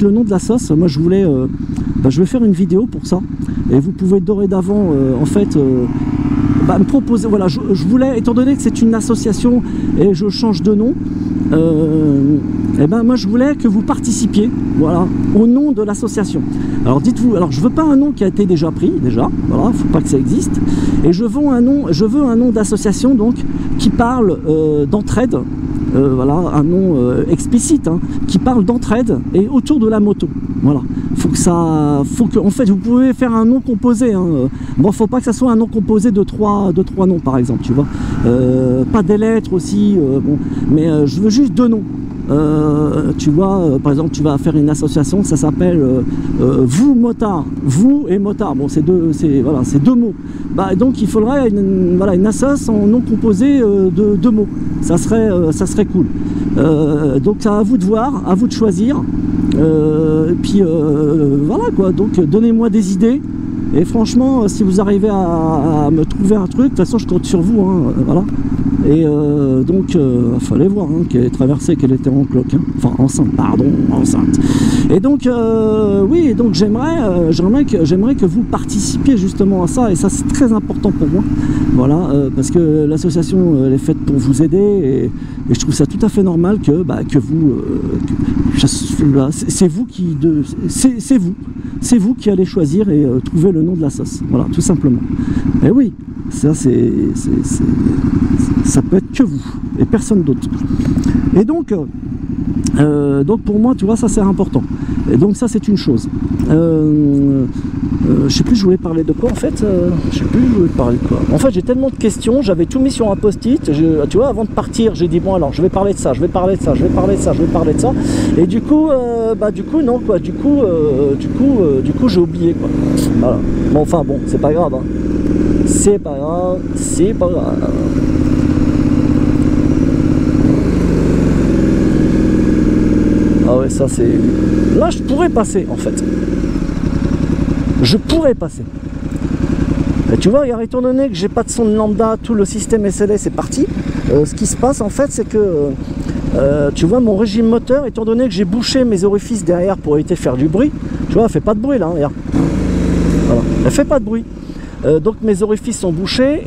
le nom de la sauce, moi je voulais, je vais faire une vidéo pour ça. Et vous pouvez dorénavant, en fait, me proposer, voilà, je voulais, étant donné que c'est une association et je change de nom, et ben moi je voulais que vous participiez, voilà, au nom de l'association. Alors dites-vous, alors je veux pas un nom qui a été déjà pris, voilà, faut pas que ça existe, et je veux un nom d'association donc qui parle d'entraide, voilà, un nom explicite, hein, qui parle d'entraide et autour de la moto. Voilà, en fait, vous pouvez faire un nom composé, hein. Bon, faut pas que ça soit un nom composé de trois noms, par exemple, tu vois. Pas des lettres aussi, bon, mais je veux juste 2 noms. Tu vois, par exemple, tu vas faire une association, ça s'appelle vous motard, vous et motard. Bon, c'est 2 mots. Bah, donc il faudrait une assoce en nom composé de 2 mots. Ça serait cool. Donc c'est à vous de voir, à vous de choisir. Et puis voilà quoi. Donc donnez-moi des idées. Et franchement, si vous arrivez à me trouver un truc, de toute façon je compte sur vous, hein, voilà. Et donc fallait voir, hein, qu'elle est traversée, qu'elle était en cloque, hein. Enfin enceinte, pardon, enceinte. Et donc oui, donc j'aimerais que vous participiez justement à ça, et ça c'est très important pour moi, voilà, parce que l'association elle est faite pour vous aider, et je trouve ça tout à fait normal que vous, c'est vous qui allez choisir et trouver le nom de la sauce, voilà, tout simplement. Et oui, ça ça peut être que vous et personne d'autre. Et donc pour moi, tu vois, ça c'est important. Et donc ça c'est une chose. Je sais plus, je voulais parler de quoi en fait. Je sais plus, je voulais parler de quoi. En fait, j'ai tellement de questions, j'avais tout mis sur un post-it. Tu vois, avant de partir, j'ai dit bon alors, je vais parler de ça, je vais parler de ça, je vais parler de ça, je vais parler de ça. Et du coup, non quoi. Du coup, j'ai oublié quoi. Voilà. Bon, enfin bon, c'est pas grave. Hein. C'est pas grave, c'est pas grave. Ah ouais, ça c'est... Là, je pourrais passer, en fait. Je pourrais passer. Et tu vois, étant donné que j'ai pas de son de lambda, tout le système SLS est parti, ce qui se passe, en fait, c'est que... tu vois, mon régime moteur, étant donné que j'ai bouché mes orifices derrière pour éviter de faire du bruit, tu vois, elle fait pas de bruit, là, hein, regarde. Voilà. Elle fait pas de bruit. Donc mes orifices sont bouchés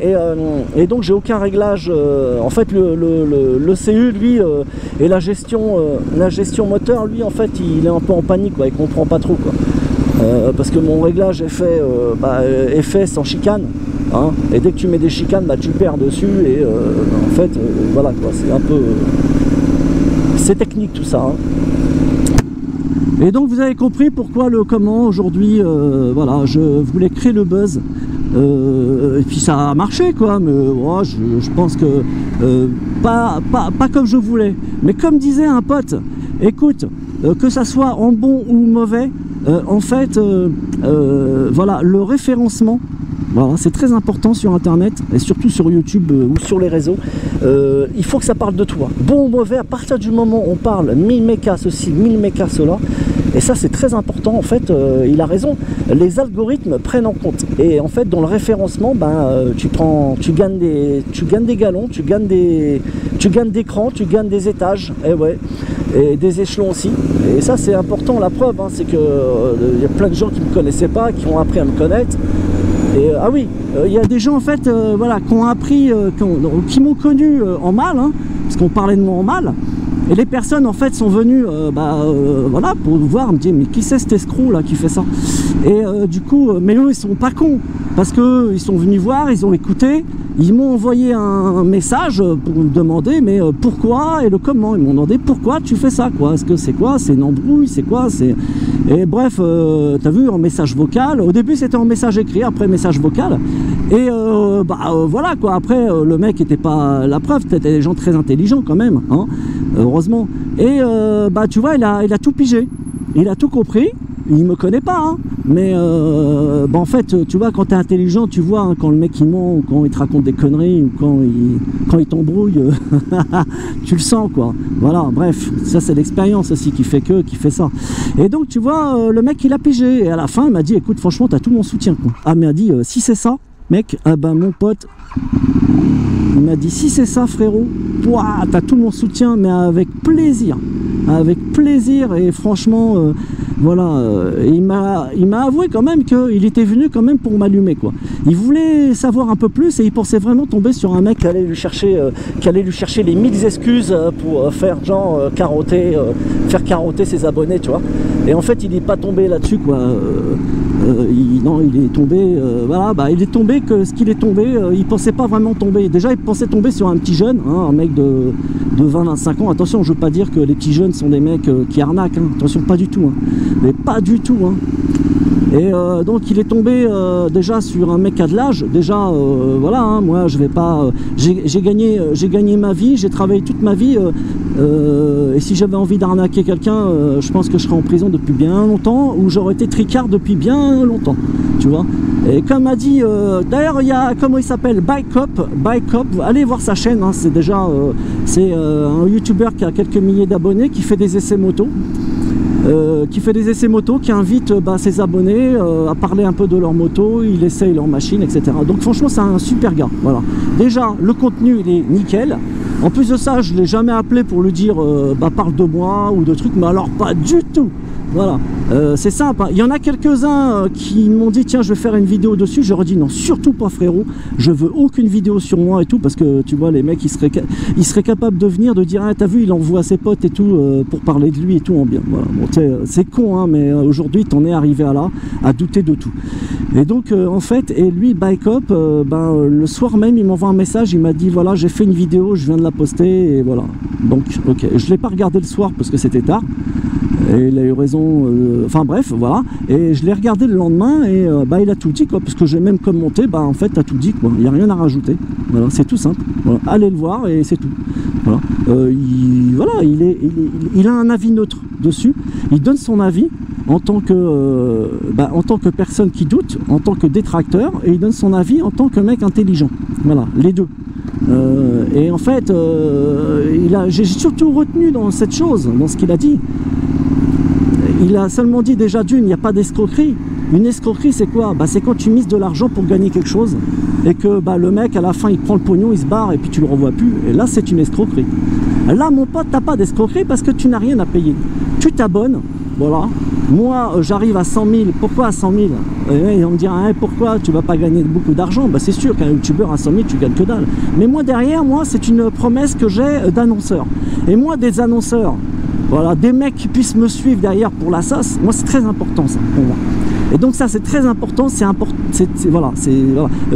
et donc j'ai aucun réglage. En fait le CU lui et la gestion moteur, lui en fait il est un peu en panique quoi, il comprend pas trop quoi. Parce que mon réglage est fait sans chicane, hein, et dès que tu mets des chicanes tu perds dessus et en fait voilà quoi, c'est un peu c'est technique tout ça, hein. Et donc vous avez compris pourquoi le comment aujourd'hui, voilà, je voulais créer le buzz. Et puis ça a marché quoi, mais ouais, je pense que pas comme je voulais, mais comme disait un pote, écoute, que ça soit en bon ou mauvais, en fait voilà, le référencement, voilà, c'est très important sur internet et surtout sur YouTube ou sur les réseaux. Il faut que ça parle de toi, bon ou mauvais. À partir du moment où on parle 1000 mécas ceci, 1000 mécas cela, et ça c'est très important en fait, il a raison, les algorithmes prennent en compte, et en fait dans le référencement tu gagnes des galons, tu gagnes des crans, tu gagnes des étages, et ouais, et des échelons aussi, et ça c'est important. La preuve, hein, c'est que y a plein de gens qui me connaissaient pas, qui ont appris à me connaître. Et ah oui, il y a des gens en fait voilà, qui ont appris, qui m'ont connu en mal, hein, parce qu'on parlait de moi en mal. Et les personnes en fait sont venues voilà, pour voir, me dire mais qui c'est cet escroc là qui fait ça. Et du coup, mais eux ils sont pas cons, parce que ils sont venus voir, ils ont écouté, ils m'ont envoyé un message pour me demander mais pourquoi et le comment. Ils m'ont demandé pourquoi tu fais ça quoi, est-ce que c'est quoi, c'est une embrouille, c'est quoi, c'est... Et bref, t'as vu, en message vocal, au début c'était en message écrit, après message vocal. Et voilà quoi, après le mec était pas la preuve, c'était des gens très intelligents quand même, hein, heureusement. Et tu vois, il a tout pigé, il a tout compris, il me connaît pas, hein, mais en fait, tu vois, quand t'es intelligent, tu vois, hein, quand le mec il ment, ou quand il te raconte des conneries, ou quand il t'embrouille, tu le sens quoi. Voilà, bref, ça c'est l'expérience aussi qui fait ça. Et donc tu vois, le mec il a pigé, et à la fin il m'a dit écoute, franchement t'as tout mon soutien quoi. Ah, il m'a dit si c'est ça mec, mon pote, il m'a dit si c'est ça frérot, t'as tout mon soutien, mais avec plaisir. avec plaisir, et franchement, voilà, il m'a avoué quand même qu'il était venu quand même pour m'allumer, quoi. Il voulait savoir un peu plus et il pensait vraiment tomber sur un mec qui allait lui chercher les 1000 excuses pour faire genre faire carotter ses abonnés, tu vois. Et en fait, il n'est pas tombé là-dessus, quoi. Non, il est tombé, voilà, bah, il est tombé que ce qu'il est tombé, il pensait pas vraiment tomber. Déjà, il pensait tomber sur un petit jeune, hein, un mec de 20-25 ans. Attention, je veux pas dire que les petits jeunes sont des mecs qui arnaquent, hein. Attention, pas du tout, hein. Mais pas du tout, hein. Et donc il est tombé déjà sur un mec à de l'âge. Déjà, voilà, hein, moi je vais pas. J'ai gagné ma vie, j'ai travaillé toute ma vie. Et si j'avais envie d'arnaquer quelqu'un, je pense que je serais en prison depuis bien longtemps, ou j'aurais été tricard depuis bien longtemps, tu vois. Et comme a dit, d'ailleurs il y a, comment il s'appelle, Bikecop, allez voir sa chaîne, hein, c'est déjà, c'est un youtubeur qui a quelques milliers d'abonnés, qui fait des essais moto. Qui invite ses abonnés à parler un peu de leur moto, il essaye leur machine, etc. Donc franchement c'est un super gars, voilà. Déjà le contenu il est nickel. En plus de ça, je ne l'ai jamais appelé pour lui dire parle de moi ou de trucs, mais alors pas du tout. Voilà, c'est simple, hein. Il y en a quelques-uns qui m'ont dit tiens je vais faire une vidéo dessus. J'aurais dit non, surtout pas frérot, je veux aucune vidéo sur moi et tout, parce que tu vois les mecs ils seraient capables de venir, de dire ah, t'as vu il envoie ses potes et tout pour parler de lui et tout en bien. Voilà. Bon, c'est con hein, mais aujourd'hui t'en es arrivé à douter de tout. Et donc en fait, et lui Bikecop, le soir même il m'envoie un message, il m'a dit voilà j'ai fait une vidéo, je viens de la poster et voilà. Donc ok, je l'ai pas regardé le soir parce que c'était tard. Et il a eu raison, enfin bref, voilà. Et je l'ai regardé le lendemain et il a tout dit, quoi, parce que j'ai même commenté, en fait, t'as tout dit, quoi. Il n'y a rien à rajouter. Voilà, c'est tout simple. Voilà. Allez le voir et c'est tout. Voilà. Il a un avis neutre dessus. Il donne son avis en tant que personne qui doute, en tant que détracteur, et il donne son avis en tant que mec intelligent. Voilà, les deux. Et en fait, j'ai surtout retenu dans cette chose, dans ce qu'il a dit. Il a seulement dit déjà d'une, il n'y a pas d'escroquerie. Une escroquerie c'est quoi? C'est quand tu mises de l'argent pour gagner quelque chose et que le mec à la fin il prend le pognon, il se barre et puis tu le revois plus. Et là c'est une escroquerie. Là mon pote, t'as pas d'escroquerie parce que tu n'as rien à payer. Tu t'abonnes, voilà. Moi j'arrive à 100 000, pourquoi à 100 000? Et on me dira hein, pourquoi tu vas pas gagner beaucoup d'argent? C'est sûr qu'un youtubeur à 100 000 tu gagnes que dalle. Mais moi derrière moi c'est une promesse que j'ai d'annonceur. Et moi des annonceurs, voilà, des mecs qui puissent me suivre derrière pour la sauce, moi c'est très important ça pour moi. Et donc ça c'est très important, voilà,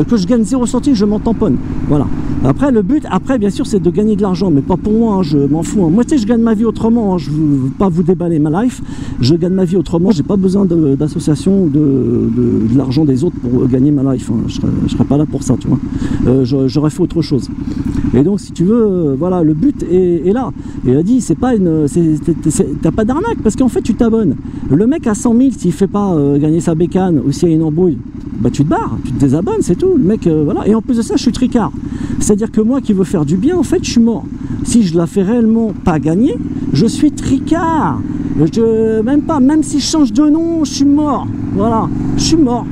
que je gagne 0 centime, je m'en tamponne. Voilà. Après le but, bien sûr c'est de gagner de l'argent, mais pas pour moi, hein, je m'en fous. Hein. Moi tu sais je gagne ma vie autrement, hein, je ne veux pas vous déballer ma life, je gagne ma vie autrement, j'ai pas besoin d'association de l'argent des autres pour gagner ma life, hein. Je serais pas là pour ça, tu vois. J'aurais fait autre chose. Et donc si tu veux, voilà, le but est là. Et il a dit, t'as pas d'arnaque, parce qu'en fait tu t'abonnes. Le mec à 100 000, s'il fait pas gagner sa bécane, ou s'il y a une embrouille, tu te barres, tu te désabonnes, c'est tout. Le mec, voilà. Et en plus de ça, je suis tricard. C'est-à-dire que moi qui veux faire du bien, en fait, je suis mort. Si je la fais réellement pas gagner, je suis tricard. Même si je change de nom, je suis mort. Voilà, je suis mort.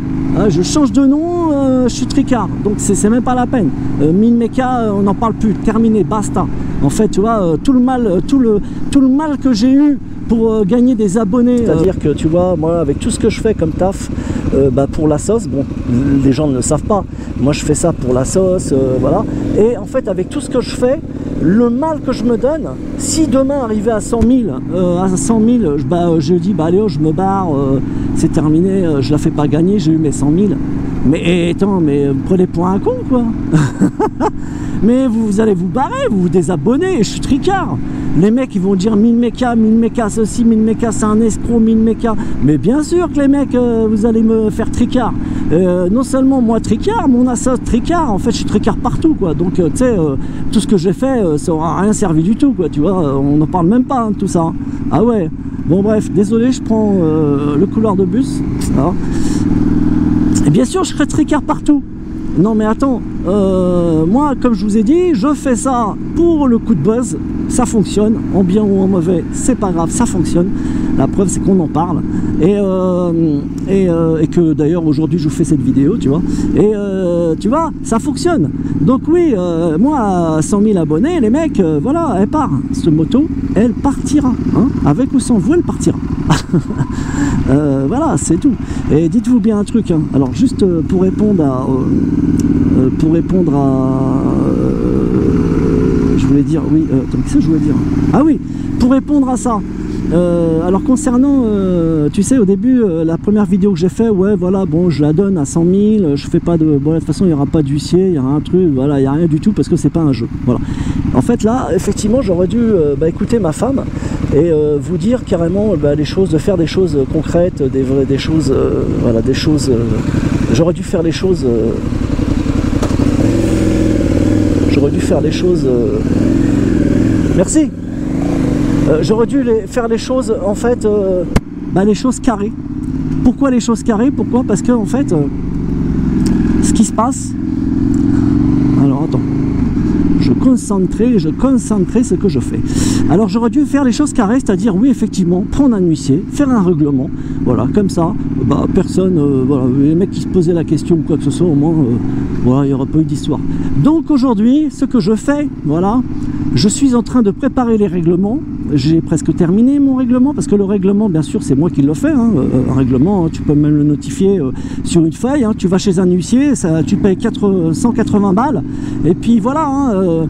Je change de nom, je suis tricard. Donc c'est même pas la peine. Minmeka, on n'en parle plus. Terminé, basta. En fait, tu vois, tout le mal que j'ai eu pour gagner des abonnés. C'est-à-dire que tu vois, moi avec tout ce que je fais comme taf, pour la sauce, bon, les gens ne le savent pas. Moi je fais ça pour la sauce, voilà. Et en fait avec tout ce que je fais, le mal que je me donne, si demain arrivé à 100 000, je dis allez je me barre, c'est terminé, je la fais pas gagner, j'ai eu mes 100 000. Mais attends, mais prenez pour un con quoi. Mais vous allez vous barrer, vous vous désabonnez, je suis tricard. Les mecs ils vont dire Minmeka ceci, Minmeka c'est un escroc, Minmeka. Mais bien sûr que les mecs, vous allez me faire tricard. Non seulement moi tricard, mon assaut tricard, en fait je suis tricard partout quoi. Donc tu sais, tout ce que j'ai fait, ça aura rien servi du tout quoi, tu vois, on n'en parle même pas hein, de tout ça. Ah ouais, bon bref, désolé, je prends le couloir de bus. Alors. Et bien sûr je serai tricard partout. Non mais attends, moi comme je vous ai dit, je fais ça pour le coup de buzz, ça fonctionne, en bien ou en mauvais, c'est pas grave, ça fonctionne. La preuve c'est qu'on en parle et que d'ailleurs aujourd'hui je vous fais cette vidéo, tu vois, et tu vois, ça fonctionne. Donc oui, moi à 100 000 abonnés, les mecs, voilà, elle part, cette moto, elle partira, hein, avec ou sans vous, elle partira. Voilà, c'est tout. Et dites-vous bien un truc, hein. Alors juste pour répondre à je voulais dire, oui, qu'est-ce que je voulais dire? Ah oui, pour répondre à ça, alors concernant, tu sais, au début, la première vidéo que j'ai fait, ouais, voilà, bon, je la donne à 100 000, je fais pas de, bon, de toute façon, il n'y aura pas d'huissier, il y aura un truc, voilà, il n'y a rien du tout parce que c'est pas un jeu, voilà. En fait, là, effectivement, j'aurais dû écouter ma femme et vous dire carrément les choses, de faire des choses concrètes, des choses, voilà, des choses, j'aurais dû faire les choses, merci. J'aurais dû faire les choses, en fait, les choses carrées. Pourquoi les choses carrées? Pourquoi? Parce que, en fait, ce qui se passe... Alors, attends. Je concentrais ce que je fais. Alors, j'aurais dû faire les choses carrées, c'est-à-dire, oui, effectivement, prendre un huissier, faire un règlement, voilà, comme ça, personne, voilà, les mecs qui se posaient la question ou quoi que ce soit, au moins, voilà, il n'y aura pas eu d'histoire. Donc, aujourd'hui, ce que je fais, voilà, je suis en train de préparer les règlements. J'ai presque terminé mon règlement, parce que le règlement, bien sûr, c'est moi qui le fais, hein. Un règlement, hein, tu peux même le notifier sur une feuille, hein. Tu vas chez un huissier, tu payes 180 balles, et puis voilà, hein,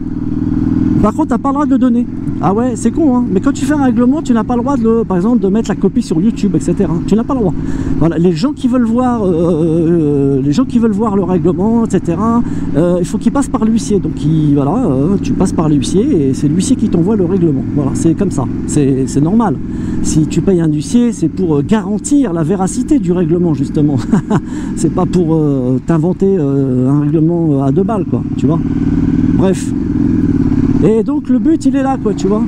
par contre, tu n'as pas le droit de le donner. Ah ouais, c'est con, hein. Mais quand tu fais un règlement, tu n'as pas le droit, par exemple, de mettre la copie sur YouTube, etc. Tu n'as pas le droit. Voilà, les gens qui veulent voir, le règlement, etc. Il faut qu'ils passent par l'huissier. Donc, voilà, tu passes par l'huissier et c'est l'huissier qui t'envoie le règlement. Voilà, c'est comme ça. C'est normal. Si tu payes un huissier, c'est pour garantir la véracité du règlement, justement. C'est pas pour t'inventer un règlement à 2 balles, quoi. Tu vois. Bref. Et donc le but il est là, quoi, tu vois.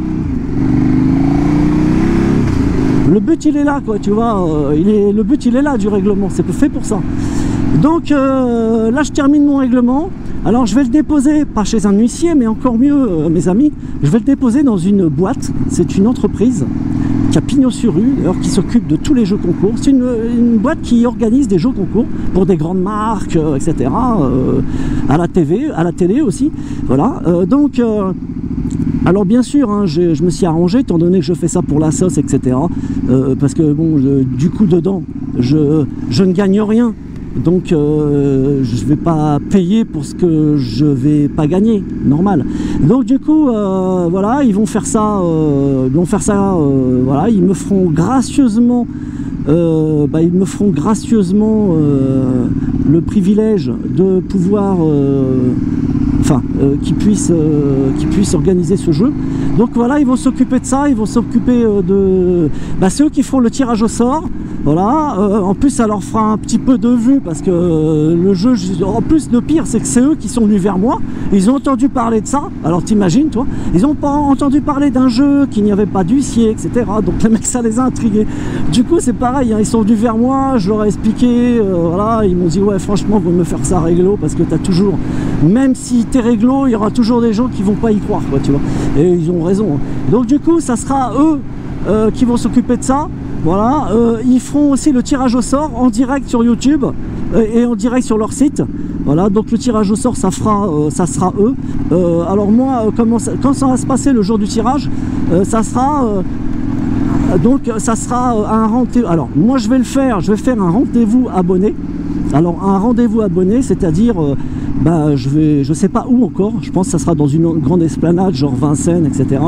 Le but il est là, quoi, tu vois. Le but il est là du règlement, c'est fait pour ça. Donc là je termine mon règlement. Alors je vais le déposer, pas chez un huissier, mais encore mieux, mes amis, je vais le déposer dans une boîte. C'est une entreprise qui a pignon sur rue, d'ailleurs, qui s'occupe de tous les jeux concours. C'est une boîte qui organise des jeux concours pour des grandes marques, etc. À la télé aussi. Voilà. Donc, alors bien sûr, hein, je me suis arrangé, étant donné que je fais ça pour la sauce, etc. Parce que bon, du coup dedans, je ne gagne rien. Donc je vais pas payer pour ce que je vais pas gagner, normal. Donc du coup voilà, ils vont faire ça, voilà, ils me feront gracieusement le privilège de pouvoir qu'ils puissent organiser ce jeu. Donc voilà, ils vont s'occuper de ça, ils vont s'occuper de ceux qui feront le tirage au sort. Voilà, en plus ça leur fera un petit peu de vue parce que le jeu, en plus le pire c'est que c'est eux qui sont venus vers moi, ils ont entendu parler de ça, alors t'imagines toi, ils ont pas entendu parler d'un jeu, qu'il n'y avait pas d'huissier, etc. Donc les mecs ça les a intrigués. Du coup c'est pareil, hein, ils sont venus vers moi, je leur ai expliqué, voilà, ils m'ont dit ouais franchement vaut me faire ça réglo parce que t'as toujours, même si t'es réglo, il y aura toujours des gens qui vont pas y croire, quoi, tu vois, et ils ont raison. Donc du coup ça sera eux qui vont s'occuper de ça. Voilà, ils feront aussi le tirage au sort en direct sur YouTube et en direct sur leur site. Voilà, donc le tirage au sort, ça sera eux. Alors moi, quand ça va se passer le jour du tirage, ça sera un rendez-vous. Alors moi je vais faire un rendez-vous abonné. Alors un rendez-vous abonné, c'est-à-dire je sais pas où encore, je pense que ça sera dans une grande esplanade, genre Vincennes, etc.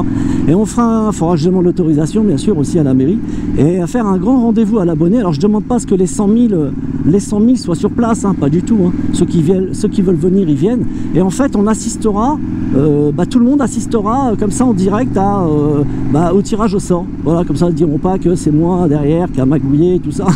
Et il faudra que je demande l'autorisation, bien sûr, aussi à la mairie, et à faire un grand rendez-vous à l'abonné. Alors je demande pas à ce que les 100 000 soient sur place, hein, pas du tout, hein. Ceux qui veulent venir, ils viennent. Et en fait, on assistera, tout le monde assistera comme ça en direct au tirage au sort. Voilà, comme ça, ils ne diront pas que c'est moi derrière qui a magouillé, tout ça.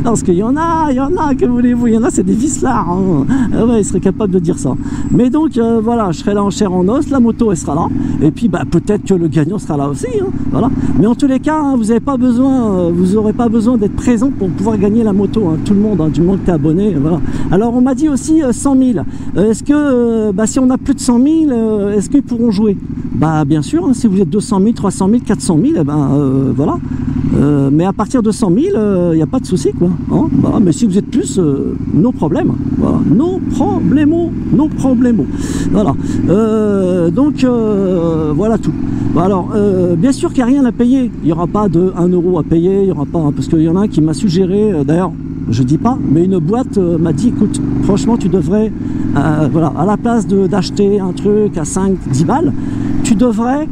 Parce qu'il y en a a, que voulez-vous, il y en a, c'est des vicelards. Hein. Ah ouais, ils seraient capables de dire ça. Mais donc, voilà, je serai là en chair en os, la moto, elle sera là. Et puis, bah, peut-être que le gagnant sera là aussi. Hein, voilà. Mais en tous les cas, hein, vous n'aurez pas besoin d'être présent pour pouvoir gagner la moto. Hein, tout le monde, hein, du moment que tu es abonné. Voilà. Alors, on m'a dit aussi 100 000. Est-ce que, si on a plus de 100 000, est-ce qu'ils pourront jouer? Bah, bien sûr, hein, si vous êtes 200 000, 300 000, 400 000, eh ben, voilà. Mais à partir de 100 000, il n'y a pas de souci, quoi. Hein, voilà. Mais si vous êtes plus, no problème. Voilà. No problemo. Voilà. Donc, voilà tout. Alors, bien sûr qu'il n'y a rien à payer. Il n'y aura pas de 1 euro à payer. Il y aura pas, hein, parce qu'il y en a un qui m'a suggéré, d'ailleurs, je dis pas, mais une boîte m'a dit, écoute, franchement, tu devrais, voilà, à la place d'acheter un truc à 5-10 balles, tu devrais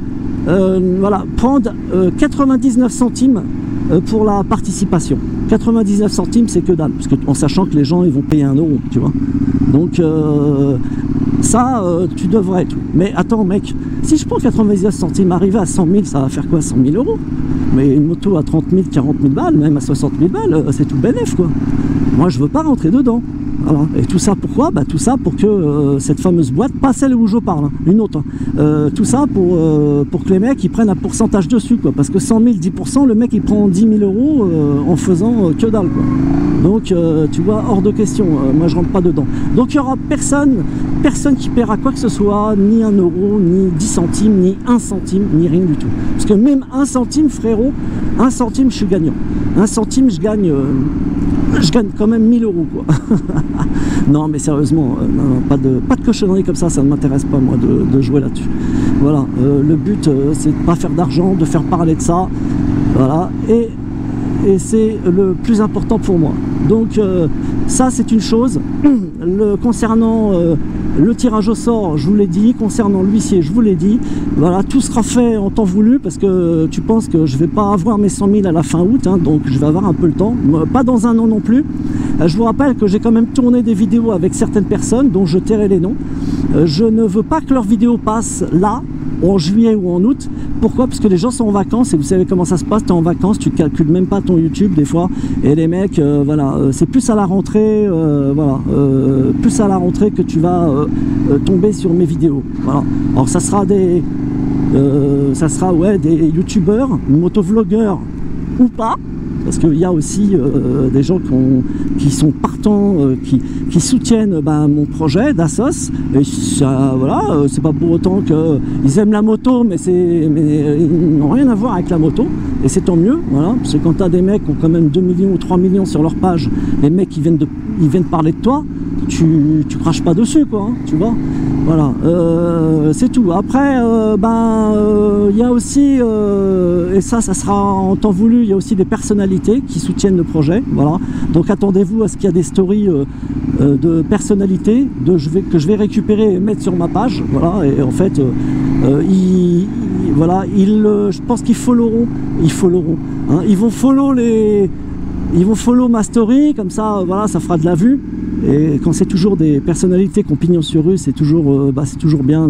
voilà, prendre 99 centimes pour la participation. 99 centimes, c'est que dalle, parce que, en sachant que les gens, ils vont payer 1 euro, tu vois. Donc, ça, tu devrais. Mais attends, mec, si je prends 99 centimes, arriver à 100 000, ça va faire quoi? 100 000 euros? Mais une moto à 30 000, 40 000 balles, même à 60 000 balles, c'est tout bénef, quoi. Moi, je veux pas rentrer dedans. Voilà. Et tout ça pourquoi? Bah, tout ça pour que cette fameuse boîte, pas celle où je parle, hein, une autre, hein, tout ça pour que les mecs ils prennent un pourcentage dessus, quoi. Parce que 100 000, 10%, le mec il prend 10 000 euros en faisant que dalle, quoi. Donc tu vois, hors de question, moi je rentre pas dedans. Donc il y aura personne qui paiera quoi que ce soit, ni 1 euro, ni 10 centimes, ni 1 centime, ni rien du tout. Parce que même 1 centime, frérot, 1 centime je suis gagnant. 1 centime je gagne quand même 1000 euros, quoi. Non, mais sérieusement, non, pas de cochonnerie comme ça ne m'intéresse pas, moi, de jouer là-dessus. Voilà, le but, c'est de pas faire d'argent, de faire parler de ça. Voilà, et c'est le plus important pour moi. Donc, ça, c'est une chose. Concernant le tirage au sort, je vous l'ai dit. Concernant l'huissier, je vous l'ai dit. Voilà, tout sera fait en temps voulu, parce que tu penses que je vais pas avoir mes 100 000 à la fin août, hein, donc je vais avoir un peu le temps. Pas dans un an non plus. Je vous rappelle que j'ai quand même tourné des vidéos avec certaines personnes, dont je tairai les noms. Je ne veux pas que leurs vidéos passent là, en juillet ou en août. Pourquoi? Parce que les gens sont en vacances, et vous savez comment ça se passe, tu es en vacances, tu calcules même pas ton YouTube des fois, et les mecs, voilà, c'est plus à la rentrée, voilà, plus à la rentrée que tu vas tomber sur mes vidéos. Voilà. Alors ça sera des youtubeurs, motovlogueurs ou pas, parce qu'il y a aussi des gens qui sont partants, qui soutiennent mon projet d'Assos. Et ça, voilà, c'est pas pour autant qu'ils aiment la moto, mais ils n'ont rien à voir avec la moto. Et c'est tant mieux, voilà, parce que quand tu as des mecs qui ont quand même 2 millions ou 3 millions sur leur page, les mecs ils viennent parler de toi, tu craches pas dessus, quoi, hein, tu vois. Voilà, c'est tout. Après, il y a aussi, et ça sera en temps voulu, il y a aussi des personnalités qui soutiennent le projet. Voilà. Donc attendez-vous à ce qu'il y a des stories de personnalités que je vais récupérer et mettre sur ma page. Voilà. Et en fait, voilà, je pense qu'ils followeront. Hein, ils vont follow ma story, comme ça, voilà, ça fera de la vue. Et quand c'est toujours des personnalités qui ont pignon sur rue, c'est toujours bien.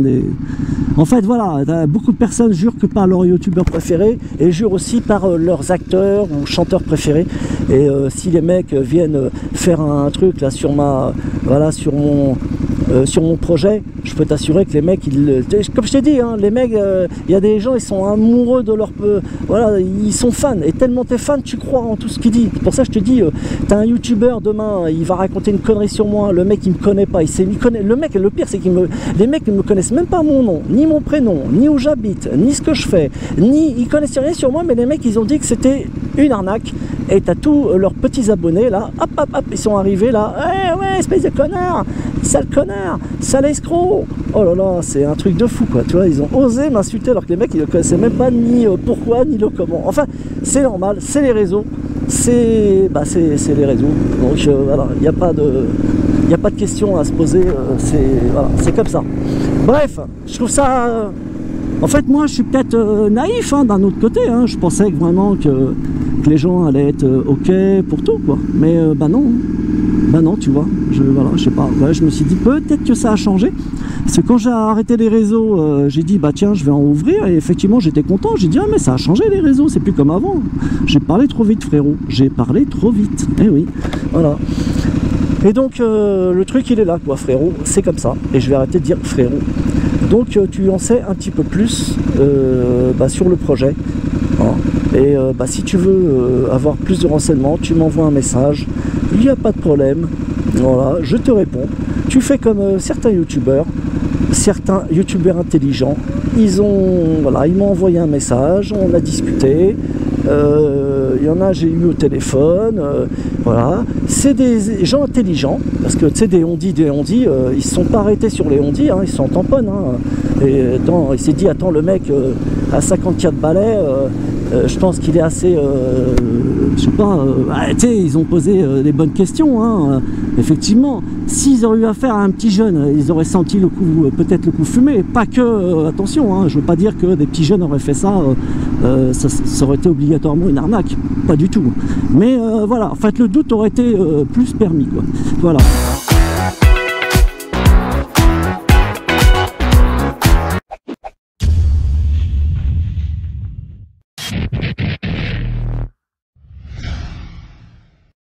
En fait, voilà, beaucoup de personnes jurent que par leurs youtubeurs préférés et jurent aussi par leurs acteurs ou chanteurs préférés. Et si les mecs viennent faire un truc là sur mon projet, je peux t'assurer que les mecs, comme je t'ai dit, hein, les mecs, il y a des gens, ils sont amoureux de leur... voilà, ils sont fans. Et tellement t'es fan, tu crois en tout ce qu'il dit. C'est pour ça que je te dis, t'as un youtubeur demain, il va raconter une connerie sur moi, le mec il me connaît pas, le mec, le pire c'est les mecs ne me connaissent même pas mon nom, ni mon prénom, ni où j'habite, ni ce que je fais, ils connaissent rien sur moi, mais les mecs ils ont dit que c'était une arnaque. Et t'as tous leurs petits abonnés là, hop, ils sont arrivés là, ouais, espèce de connard, sale connard, sale escroc. Oh là là, c'est un truc de fou, quoi. Tu vois, ils ont osé m'insulter alors que les mecs ils ne connaissaient même pas ni pourquoi ni le comment. Enfin, c'est normal, c'est les réseaux, c'est les réseaux. Donc voilà, il n'y a pas de question à se poser. C'est comme ça. Bref, je trouve ça. En fait, moi, je suis peut-être naïf, hein, d'un autre côté. Hein. Je pensais que vraiment que les gens allaient être ok pour tout, quoi. Mais non, tu vois. Je sais pas. Ouais, je me suis dit peut-être que ça a changé. Parce que quand j'ai arrêté les réseaux, j'ai dit tiens, je vais en ouvrir. Et effectivement, j'étais content. J'ai dit mais ça a changé les réseaux. C'est plus comme avant. J'ai parlé trop vite, frérot. J'ai parlé trop vite. Eh oui. Voilà. Et donc le truc il est là quoi frérot, c'est comme ça, et je vais arrêter de dire frérot. Donc tu en sais un petit peu plus sur le projet, hein. Et si tu veux avoir plus de renseignements, tu m'envoies un message, il n'y a pas de problème, voilà, je te réponds. Tu fais comme certains youtubeurs intelligents, ils m'ont envoyé un message, on a discuté, il y en a j'ai eu au téléphone, voilà, c'est des gens intelligents, parce que tu sais des ondis, ils se sont pas arrêtés sur les ondis, hein, ils sont en tamponne, hein, et il s'est dit attends le mec à 54 balais, je pense qu'il est assez, je sais pas, tu sais, ils ont posé les bonnes questions, hein, effectivement. S'ils auraient eu affaire à un petit jeune, ils auraient senti le coup, peut-être le coup fumé. Pas que, attention, hein, je veux pas dire que des petits jeunes auraient fait ça, ça aurait été obligatoirement une arnaque, pas du tout. Mais voilà, en fait, le doute aurait été plus permis, quoi. Voilà.